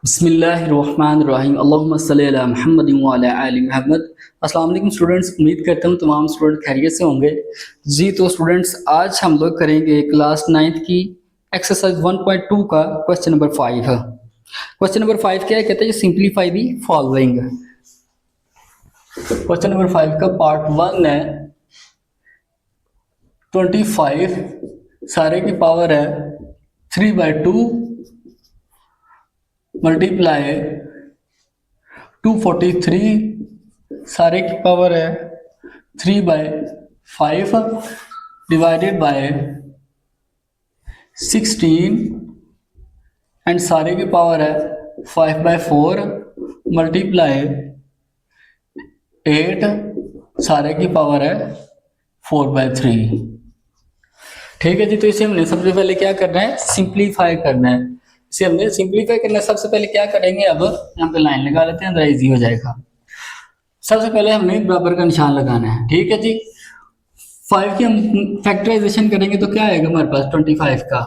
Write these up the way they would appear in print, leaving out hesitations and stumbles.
बिस्मिल्लाहिर्रहमानिर्रहीम अल्लाहुम्मा सल्ली अला मुहम्मदिन व अला आलि मुहम्मद। अस्सलाम वालेकुम स्टूडेंट्स, उम्मीद करता हूँ तमाम स्टूडेंट खैरियत से होंगे। जी तो स्टूडेंट्स, आज हम लोग करेंगे क्लास 9th की एक्सरसाइज 1.2 का क्वेश्चन नंबर 5 है। क्वेश्चन नंबर 5 क्या है, कहते हैं simplify the following. Question number 5 का पार्ट 1 है 25 सारे की पावर है 3/2 मल्टीप्लाई 243 सारे की पावर है 3/5 डिवाइडेड बाय 16 एंड सारे की पावर है 5/4 मल्टीप्लाई 8 सारे की पावर है 4/3। ठीक है जी, तो इसे हमने सबसे पहले क्या करना है, सिंप्लीफाई करना है। इसे हमने सिंप्लीफाई करना है। सबसे पहले क्या करेंगे, अब यहाँ पे लाइन लगा लेते हैं, इजी हो जाएगा। सबसे पहले हमने बराबर का निशान लगाना है। ठीक है जी, 5 की हम फैक्टराइजेशन करेंगे तो क्या आएगा हमारे पास 25 का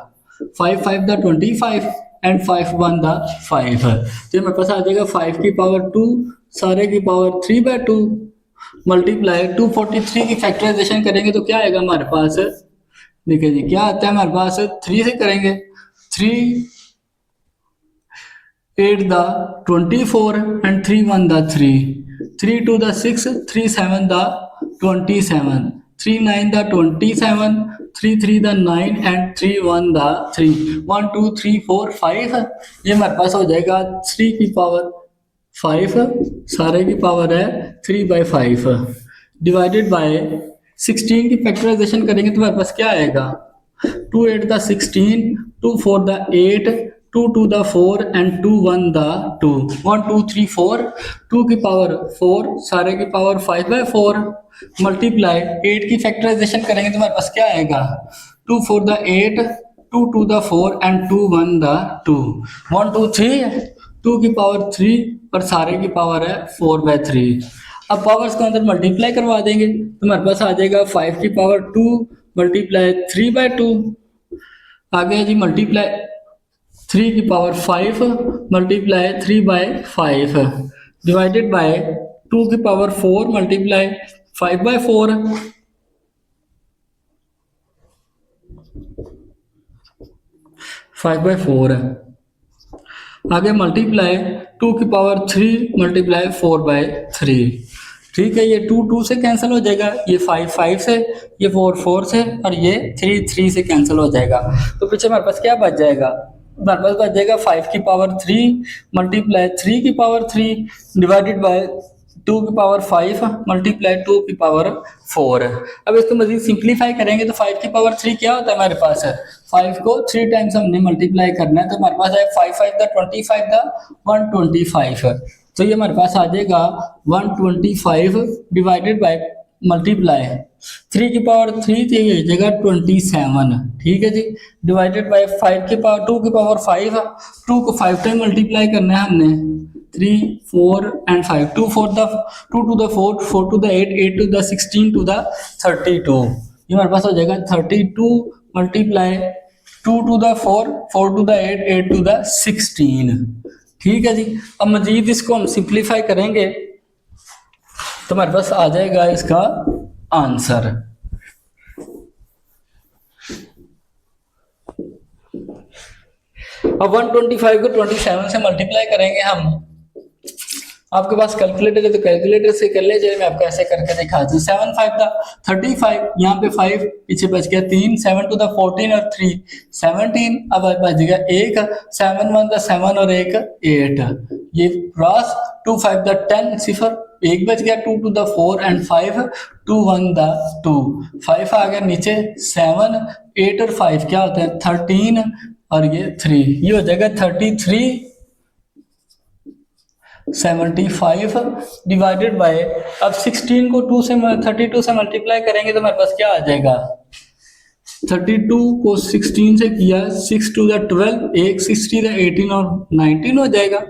5 5 द 25 एंड 5 1 द 5 तो हमारे पास आ जाएगा 5 की पावर 2 सारे की पावर 3/2 मल्टीप्लाई 243 की फैक्टराइजेशन करेंगे तो क्या आएगा हमारे पास, देखिए जी क्या आता है हमारे पास, 3 से करेंगे 3 8 the 24 and 3 1 the 3 3 2 the 6 3 7 the 27 3 9 the 27 3 3 the 9 and 3 1 the 3 1 2 3 4 5 ये हमारे पास हो जाएगा 3 की पावर 5 सारे की पावर है 3/5 डिवाइडेड बाय 16 की फैक्टराइजेशन करेंगे तो हमारे पास क्या आएगा 2 8 the 16 2 4 the 8 2 2 the 4 and 2 1 the 2 1 2 3 4 2 की पावर 4 सारे की पावर 5/4 मल्टीप्लाई 8 की फैक्टराइजेशन करेंगे तो हमारे पास क्या आएगा 2 4 द 8 2 2 द 4 एंड 2 1 द 2 1 2 3 2 की पावर 3 और सारे की पावर है 4/3। अब पावर्स को अंदर मल्टीप्लाई करवा देंगे तो हमारे पास आ जाएगा 5 की पावर 2 मल्टीप्लाई 3/2 आ गया जी, मल्टीप्लाई 3 की पावर 5 मल्टीप्लाई 3/5 डिवाइडेड बाय 2 की पावर 4 मल्टीप्लाई 5/4 5/4 आगे मल्टीप्लाई 2 की पावर 3 मल्टीप्लाई 4/3। ठीक है, ये 2 2 से कैंसिल हो जाएगा, ये 5 5 से, ये 4 4 से और ये 3 3 से कैंसिल हो जाएगा। तो पीछे हमारे पास क्या बच जाएगा, हमारे पास बच जाएगा 5 की पावर 3 मल्टीप्लाई 3 की पावर 3 डिवाइडेड बाय 2 की पावर 5 मल्टीप्लाई 2 की पावर 4। अब इसको मजीद सिंप्लीफाई करेंगे तो 5 की पावर 3 क्या होता है हमारे पास है, 5 को 3 टाइम्स हमने मल्टीप्लाई करना है तो हमारे पास है 5 5 द 25 द 125 तो ये हमारे पास आ जाएगा 125 डिवाइडेड बाय मल्टीप्लाई 3 की पावर 3 थी ये जगह 27। ठीक है जी, डिवाइडेड बाय 5 की पावर 2 की पावर 5 2 को 5 टाइम मल्टीप्लाई करना है हमने 3 4 and 5 2 4 the 2 to the 4 4 to the 8 8 to the 16 to the 32 ये हमारे पास हो जाएगा 32 multiply 2 to the 4 4 to the 8 8 to the 16। ठीक है जी, अब मजीद इसको हम सिंप्लीफाई करेंगे तो हमारे पास आ जाएगा इसका आंसर। अब 125 को 27 से मल्टीप्लाई करेंगे हम, आपके पास कैलकुलेटर है तो कैलकुलेटर से कर ले, चलिए मैं आपको ऐसे करके दिखा दूं। 7 5 द 35 यहाँ पे 5 पीछे बच गया 3 7 टू द 14 और 3 17 अब बच गया 1 7 1 द 7 और 1 8 ये क्रॉस 2 5 द 10 सिफर 1 बच गया 2 टू द 4 एंड 5 2 1 द 2 5 आ गया नीचे 7 8 और 5 क्या होता है 13 और ये 3 ये हो जाएगा 33 75 डिवाइडेड बाय, अब 16 को 2 से 32 से मल्टीप्लाई करेंगे तो हमारे पास क्या आ जाएगा 32 को 16 से किया 6 टू द 12 एक 60 द 18 और 19 हो जाएगा,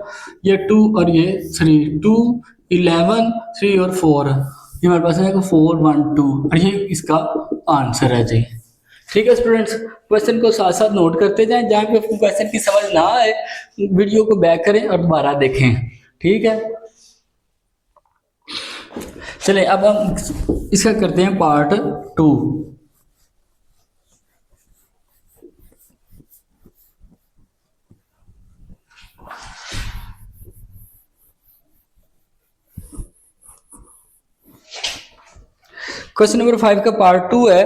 ये 2 और ये 3 2 11 3 और 4 ये हमारे पास आएगा 4 1 2 और ये इसका आंसर है जी। ठीक है स्टूडेंट्स, क्वेश्चन को साथ साथ नोट करते जाएं, जहां पे आपको क्वेश्चन की समझ ना आए वीडियो को बैक करें और दोबारा देखें। ठीक है, चलिए अब हम इसका करते हैं पार्ट 2। क्वेश्चन नंबर 5 का पार्ट 2 है,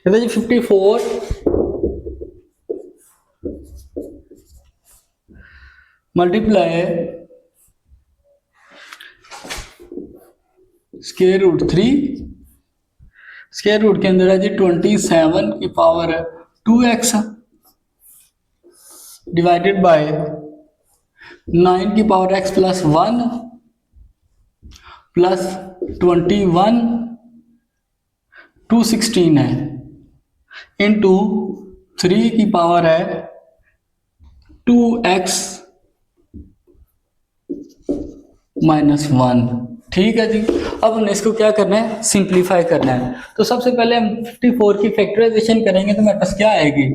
कहते हैं 54 multiply square root 3, square root के अंदर है जी 27 की पावर 2x डिवाइडेड बाय 9 की पावर x प्लस 1 प्लस 21 216 है इंटू 3 की पावर है 2x माइनस 1। ठीक है जी, अब हमने इसको क्या करना है, सिंप्लीफाई करना है। तो सबसे पहले हम 54 की फैक्टराइजेशन करेंगे तो मेरे पास क्या आएगी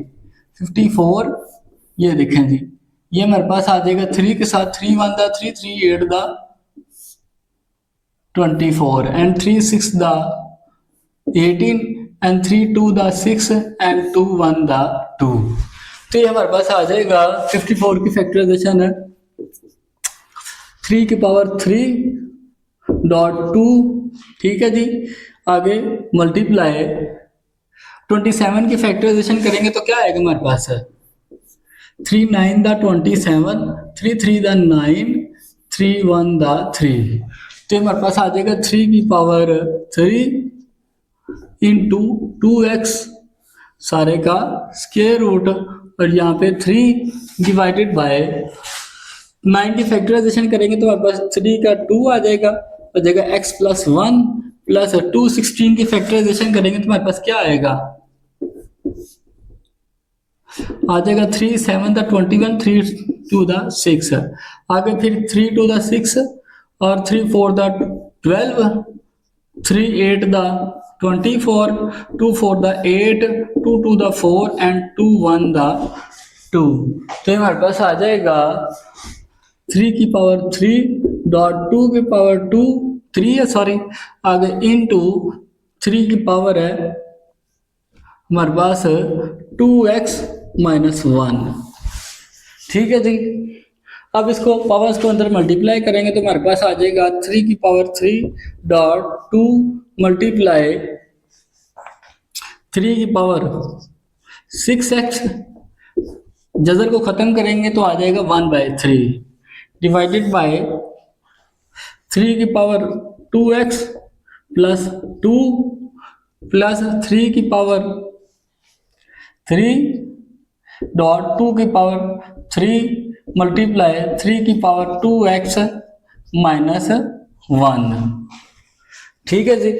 54, ये देखें जी, ये मेरे पास आ जाएगा 3 के साथ 3 1 दा 3 3 8 दा 24 एंड 3 6 दा 18 एंड 3 2 दा 6 एंड 2 1 दा 2। तो ये हमारे पास आ जाएगा 54 की फैक्टराइजेशन है 3 की पावर 3 डॉट 2। ठीक है जी, आगे मल्टीप्लाई 27 की फैक्टराइजेशन करेंगे तो क्या आएगा हमारे पास है 3 9 दा 27 3 3 दा 9 3 1 दा 3। तो हमारे पास आ जाएगा 3 की पावर 3 इंटू 2x सारे का स्क्वायर रूट और यहाँ पे 3 डिवाइडेड बाय 9 की फैक्टराइजेशन करेंगे तो हमारे पास 3 का 2 आ जाएगा, हो जाएगा x प्लस 1 प्लस 216 की फैक्टराइजेशन करेंगे तो हमारे पास क्या आएगा, आ जाएगा 3 7 दा 21 3 2 दा 6, आगे फिर 3 2 दा 6 और 3 4 दा 12 3 8 दा 24 2 4 दा 8 2 2 दा 4 एंड 2 1 दा 2। तो हमारे पास आ जाएगा 3 की पावर 3 डॉट 2 की पावर 2 3 है सॉरी, आगे इनटू 3 की पावर है हमारे पास 2x माइनस 1। ठीक है जी, अब इसको पावर्स को अंदर मल्टीप्लाई करेंगे तो हमारे पास आ जाएगा 3 की पावर 3 डॉट 2 मल्टीप्लाई 3 की पावर 6x, जजर को खत्म करेंगे तो आ जाएगा 1/3 डिवाइडेड बाय 3 की पावर 2x प्लस 2 प्लस 3 की पावर 3 डॉट 2 की पावर 3 मल्टीप्लाई 3 की पावर 2x माइनस 1। ठीक है जी,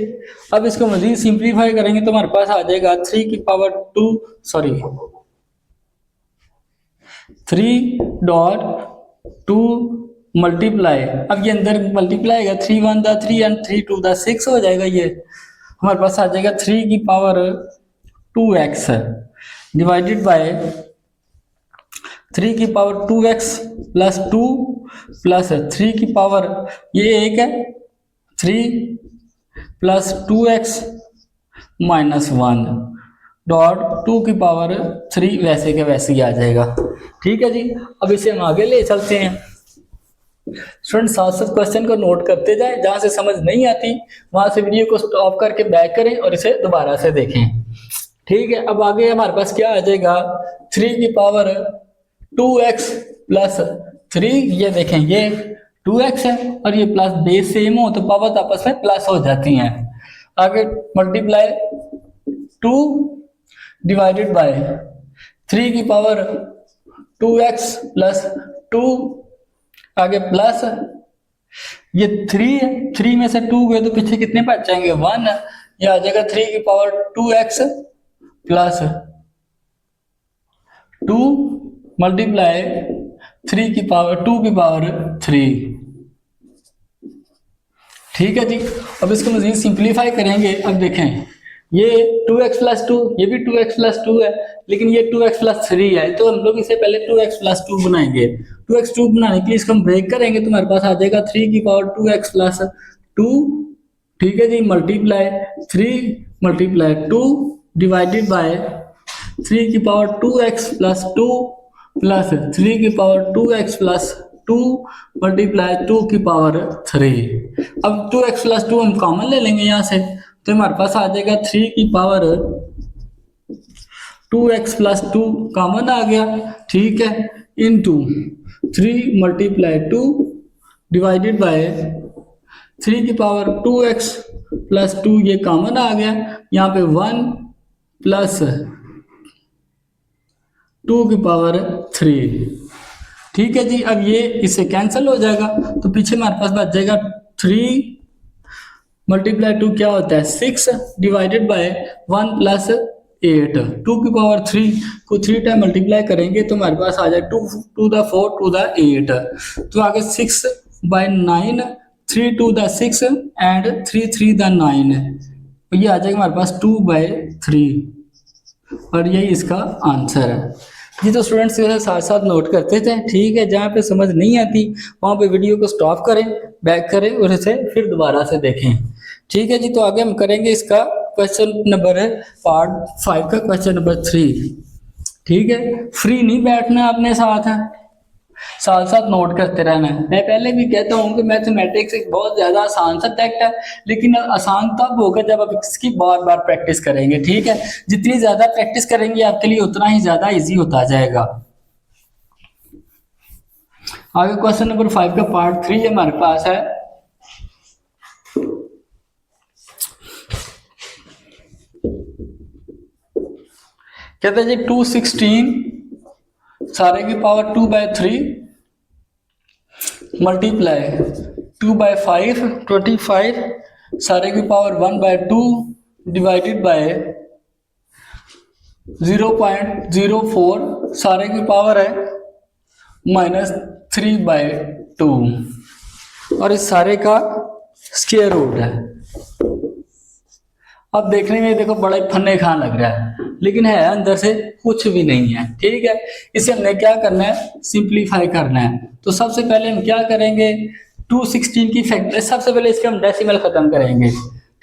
अब इसको मजीद सिंप्लीफाई करेंगे तो हमारे पास आ जाएगा 3 की पावर 2 सॉरी 3 डॉट 2 मल्टीप्लाई, अब ये अंदर मल्टीप्लाई है 3 1 दा 3 एंड 3 2 दा 6 हो जाएगा, ये हमारे पास आ जाएगा 3 की पावर 2x डिवाइडेड बाय 3 की पावर 2x प्लस 2 प्लस 3 की पावर ये एक है 3 प्लस 2x माइनस 1 डॉट 2 की पावर 3 वैसे के वैसे ही आ जाएगा। ठीक है जी, अब इसे हम आगे ले चलते हैं। स्टूडेंट साथ साथ क्वेश्चन को नोट करते जाएं, जहां से समझ नहीं आती वहां से वीडियो को स्टॉप करके बैक करें और इसे दोबारा से देखें। ठीक है, अब आगे हमारे पास क्या आ जाएगा 3 की पावर 2x प्लस 3, ये देखें ये 2x है और ये प्लस बेस सेम हो तो पावर आपस में प्लस हो जाती हैं। आगे मल्टीप्लाई 2 डिवाइडेड बाय 3 की पावर 2x प्लस 2, आगे प्लस ये 3 है 3 में से 2 गए तो पीछे कितने बच जाएंगे 1, ये आ जाएगा 3 की पावर 2x प्लस 2 मल्टीप्लाई 3 की पावर 2 की पावर 3। ठीक है जी, अब इसको मजीद सिंप्लीफाई करेंगे। अब देखें ये 2x प्लस टू, ये भी 2x प्लस टू है, लेकिन ये 2x प्लस थ्री है, तो हम लोग इसे पहले 2x प्लस टू बनाएंगे। 2x टू बनाने के लिए इसको हम ब्रेक करेंगे तो हमारे पास आ जाएगा 3 की पावर 2x प्लस टू। ठीक है जी, मल्टीप्लाई 3 मल्टीप्लाई 2 डिवाइडेड बाय 3 की power 2x plus two plus 3 की power 2x plus to multiply 2 की पावर 3। अब 2x प्लस टू हम कॉमन ले लेंगे यहाँ से, तो हमारे पास आ जाएगा 3 की power 2x plus two common आ गया। ठीक है, इनटू 3 मल्टीप्लाई 2 डिवाइडेड बाय 3 की पावर 2x प्लस टू, ये कॉमन आ गया। यहाँ पे 1 प्लस 2 की पावर 3। ठीक है जी, अब ये इससे कैंसिल हो जाएगा, तो पीछे हमारे पास बच जाएगा 3 मल्टीप्लाई 2 क्या होता है 6 डिवाइडेड बाय 1 प्लस 8। 2 की पावर 3 को 3 टाइम मल्टीप्लाई करेंगे तो हमारे पास आ जाए 2 टू द 4 टू द 8, तो आगे 6 by 9, 3 to the 6 and 3 3 the 9, ये आ जाएगा हमारे पास 2 बाय 3, और यही इसका आंसर है जी। तो स्टूडेंट्स जो है साथ साथ नोट करते थे। ठीक है, जहाँ पे समझ नहीं आती वहाँ पे वीडियो को स्टॉप करें, बैक करें और इसे फिर दोबारा से देखें। ठीक है जी, तो आगे हम करेंगे इसका क्वेश्चन नंबर है पार्ट 5 का क्वेश्चन नंबर 3। ठीक है, फ्री नहीं बैठना, अपने साथ है, साथ साथ नोट करते रहना है। मैं पहले भी कहता हूँ कि मैथमेटिक्स एक बहुत ज्यादा आसान सब्जेक्ट है, लेकिन आसान तब होगा जब आप इसकी बार बार प्रैक्टिस करेंगे। ठीक है, जितनी ज्यादा प्रैक्टिस करेंगे आपके लिए उतना ही ज्यादा इजी होता जाएगा। आगे क्वेश्चन नंबर 5 का पार्ट 3 हमारे पास है। कहते हैं जी 216 सारे की पावर 2 बाय 3 मल्टीप्लाई 2 बाय 5 25 सारे की पावर 1 बाय 2 डिवाइडेड बाय 0.04 सारे की पावर है -3 बाय 2, और इस सारे का स्क्वायर रूट है। अब देखने में देखो बड़ा फन्ने खान लग रहा है, लेकिन है अंदर से कुछ भी नहीं है। ठीक है, इसे हमने क्या करना है, सिंप्लीफाई करना है। तो सबसे पहले हम क्या करेंगे, 216 की फैक्टर, सबसे पहले इसके हम डेसिमल खत्म करेंगे।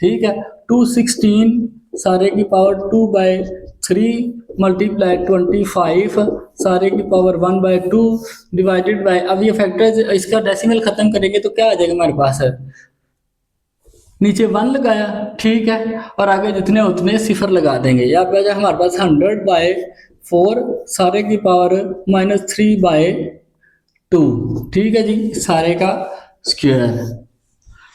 ठीक है, 216 सारे की पावर 2 बाय 3 मल्टीप्लाई 25 सारे की पावर 1 बाय 2 डिवाइडेड बाय, अब ये फैक्टर इसका डेसिमल खत्म करेंगे तो क्या आ जाएगा हमारे पास है, नीचे 1 लगाया। ठीक है, और आगे जितने उतने सिफर लगा देंगे। यहाँ पे आजा हमारे पास 100 बाय 4 सारे की पावर -3 बाय 2। ठीक है जी, सारे का स्क्वायर।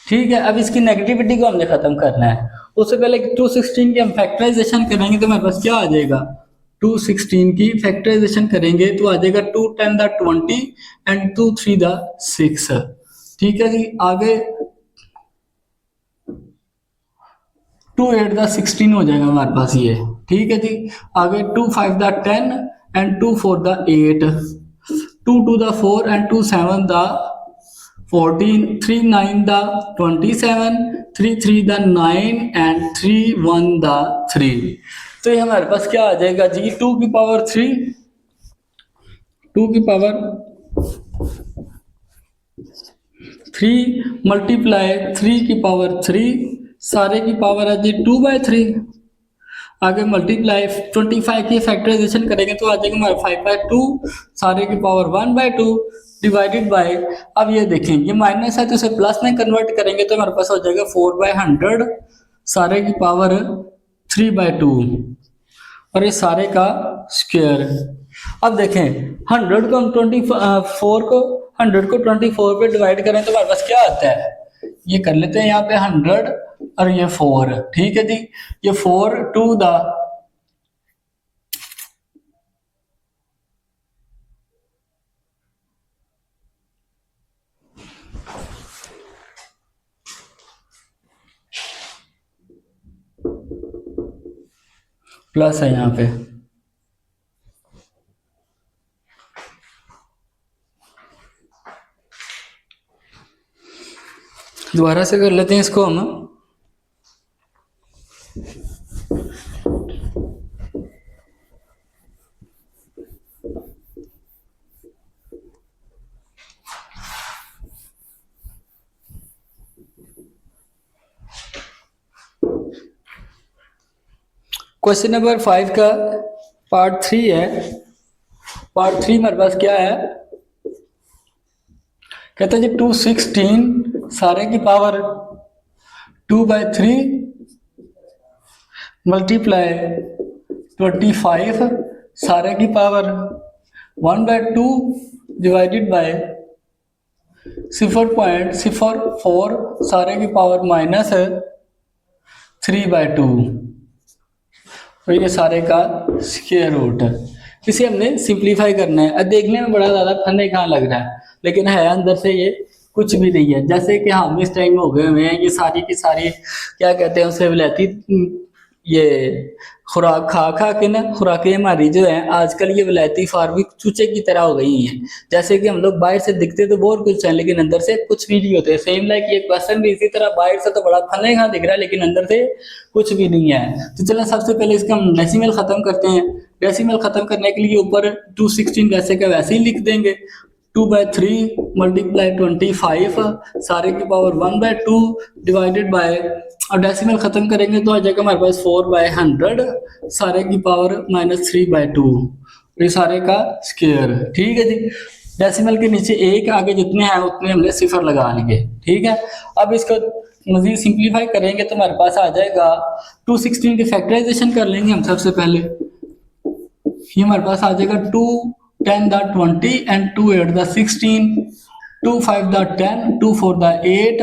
ठीक है, अब इसकी नेगेटिविटी को हमने खत्म करना है। उससे पहले 216 की हम फैक्टराइजेशन करेंगे तो हमारे पास क्या आ जाएगा, 216 की फैक्टराइजेशन करेंगे तो आ जाएगा 2 10 द 20 एंड 2 3 द 6। ठीक है जी, आगे 2 8 द 16 हो जाएगा हमारे पास ये। ठीक है जी, आगे 2 5 the 10 and 2 4 the 8, 2 2 the 4 and 2 7 the 14, 3 9 the 27, 3 3 the 9 and 3 1 the 3। तो ये हमारे पास क्या आ जाएगा जी, 2 की पावर 3, 2 की पावर 3 मल्टीप्लाई 3 की पावर 3 सारे की पावर है जी 2 बाय 3। आगे मल्टीप्लाई 25 की फैक्टराइजेशन करेंगे तो आ जाएगा हमारे 5 बाय 2 सारे की पावर 1 बाय 2 डिवाइडेड बाय, अब ये देखें ये माइनस है तो इसे प्लस में कन्वर्ट करेंगे तो हमारे पास हो जाएगा 4 बाय 100 सारे की पावर 3 बाय 2, और ये सारे का स्क्वायर। अब देखें 100 को हम 100 को 24 पे डिवाइड करें तो हमारे पास क्या आता है, ये कर लेते हैं यहाँ पे 100 और ये 4। ठीक है जी, ये 4 टू द प्लस है यहाँ पे, दोबारा से कर लेते हैं इसको हम। क्वेश्चन नंबर 5 का पार्ट 3 है। पार्ट 3 हमारे पास क्या है, कहते हैं जी 216 सारे की पावर 2/3 मल्टीप्लाई 25 सारे की पावर 1/2 डिवाइडेड बाय 0.04 सारे की पावर माइनस 3/2। तो ये सारे का स्क्वायर रूट। इसे हमने सिंप्लीफाई करना है। अब देखने में बड़ा ज़्यादा फनी कहाँ लग रहा है, लेकिन है अंदर से ये कुछ भी नहीं है। जैसे कि हम इस टाइम हो गए हुए हैं, ये सारी की सारी क्या कहते हैं उसे, विलायती ये खुराक खा खा के ना, खुराकें हमारी जो है आजकल ये विलायती फार्मिंग चूचे की तरह हो गई हैं। जैसे कि हम लोग बाहर से दिखते तो बहुत कुछ है, लेकिन अंदर से कुछ भी नहीं होते। सेम लाइक ये क्वेश्चन भी इसी तरह, बाहर से तो बड़ा फने कहाँ दिख रहा है, लेकिन अंदर से कुछ भी नहीं है। तो चलो सबसे पहले इसका हम डेसिमल खत्म करते हैं। डेसिमल खत्म करने के लिए ऊपर 216 वैसे का वैसे ही लिख देंगे। 2/3 मल्टीप्लाई 25 सारे की पावर 1/2 डिवाइडेड बाय, और डेसिमल खत्म करेंगे तो आ जाएगा हमारे पास 4/100 सारे की पावर -3/2। ये सारे का स्क्वायर। ठीक है जी। डेसिमल के नीचे एक आगे जितने हैं उतने हमने सिफर लगा लिए। ठीक है। अब इसको मजीद सिंप्लीफाई करेंगे तो हमारे पास आ जाएगा 216 की फैक्टराइजेशन कर लेंगे हम सबसे पहले। ये हमारे पास आ जाएगा 2 10 the 20 and 2 8 the 16, 2 5 the 10, 2 4 the 8,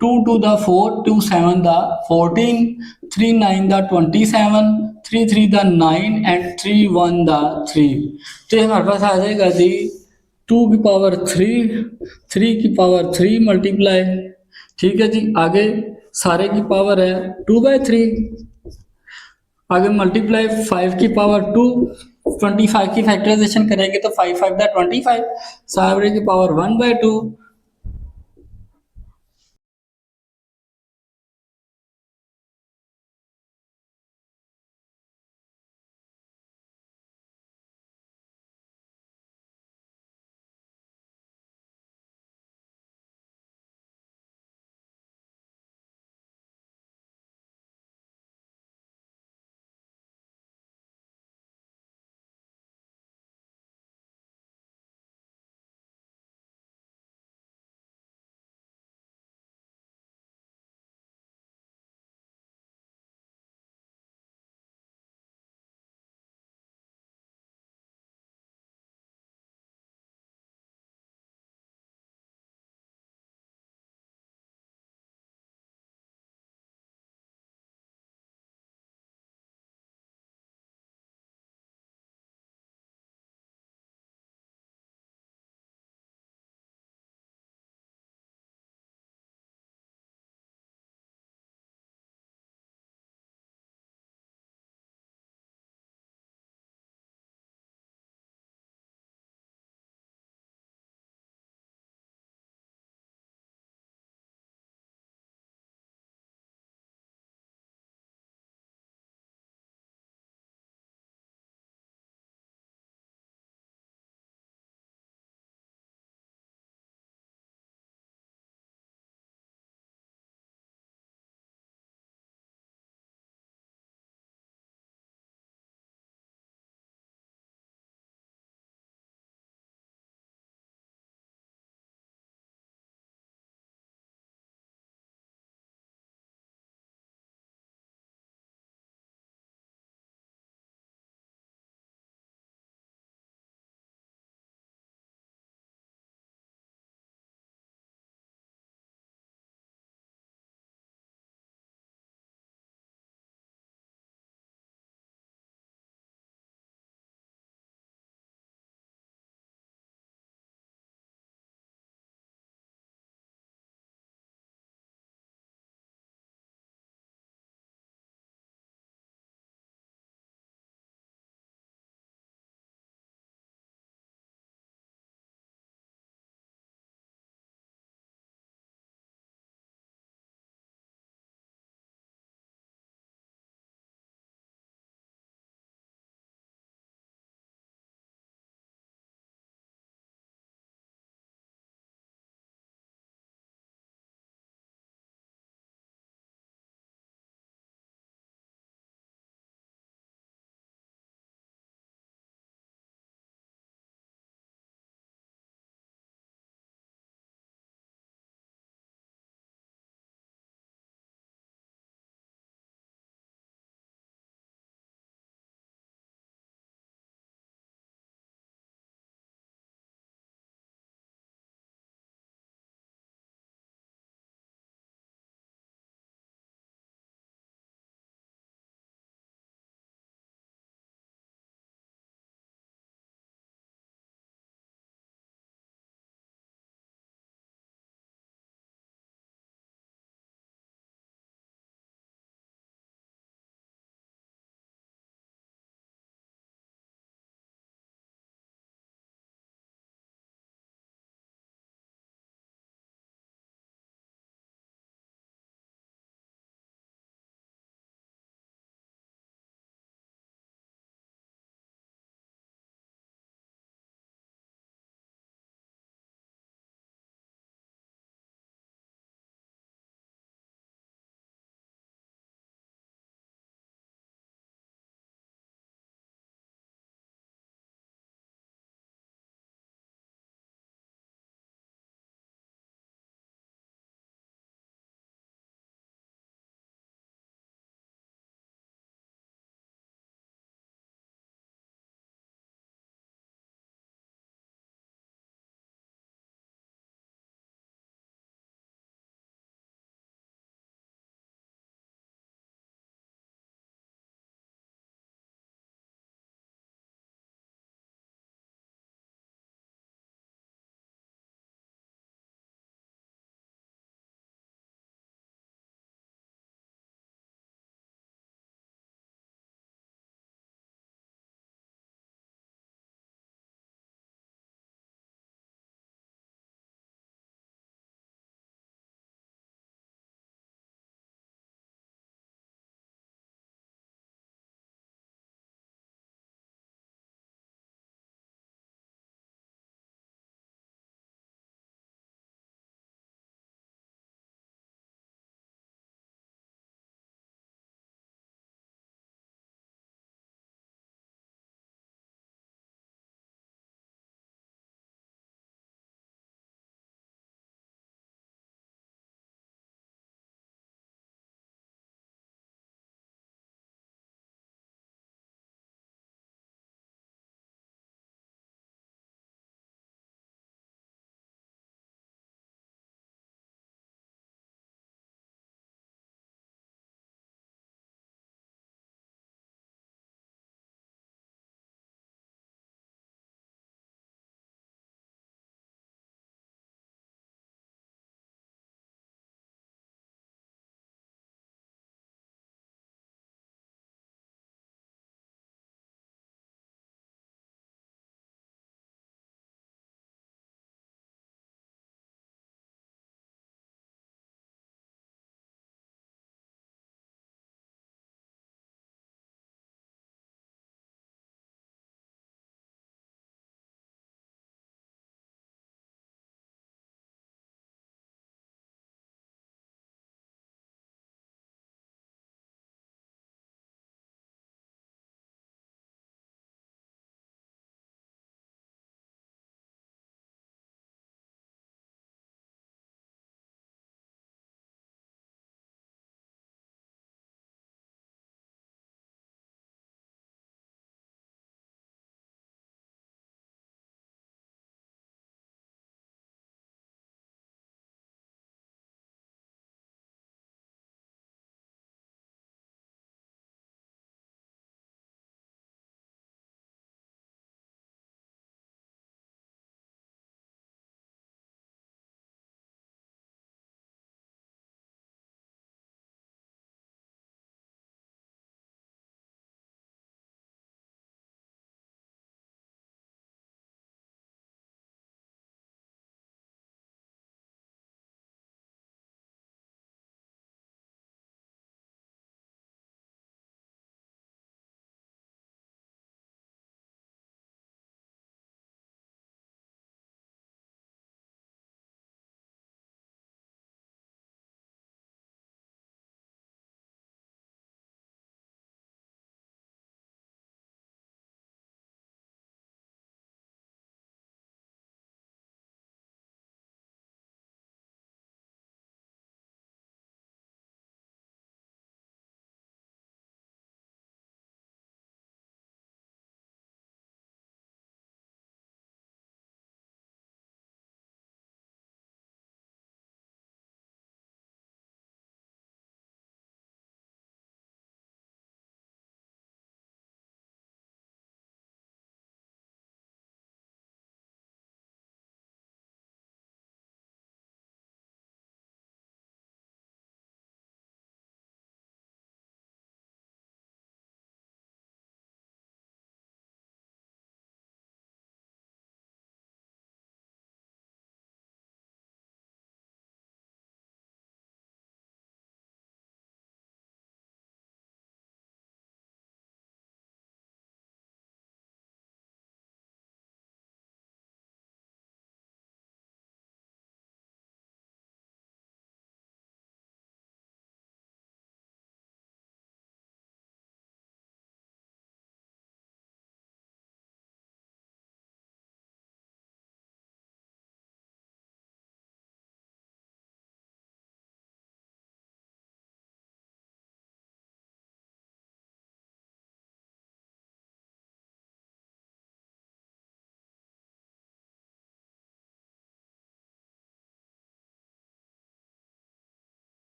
2 2 the 4, 2 7 the 14, 3 9 the 27, 3 3 the 9 and 3 1 the 3। तो हमारे पास आ जाएगा जी 2 की पावर 3, 3 की पावर 3 मल्टीप्लाई, ठीक है जी, आगे सारे की पावर है 2/3, आगे मल्टीप्लाई 5 की पावर 2, 25 की फैक्टराइजेशन करेंगे तो 5 5 द 25, सारे की पावर 1/2,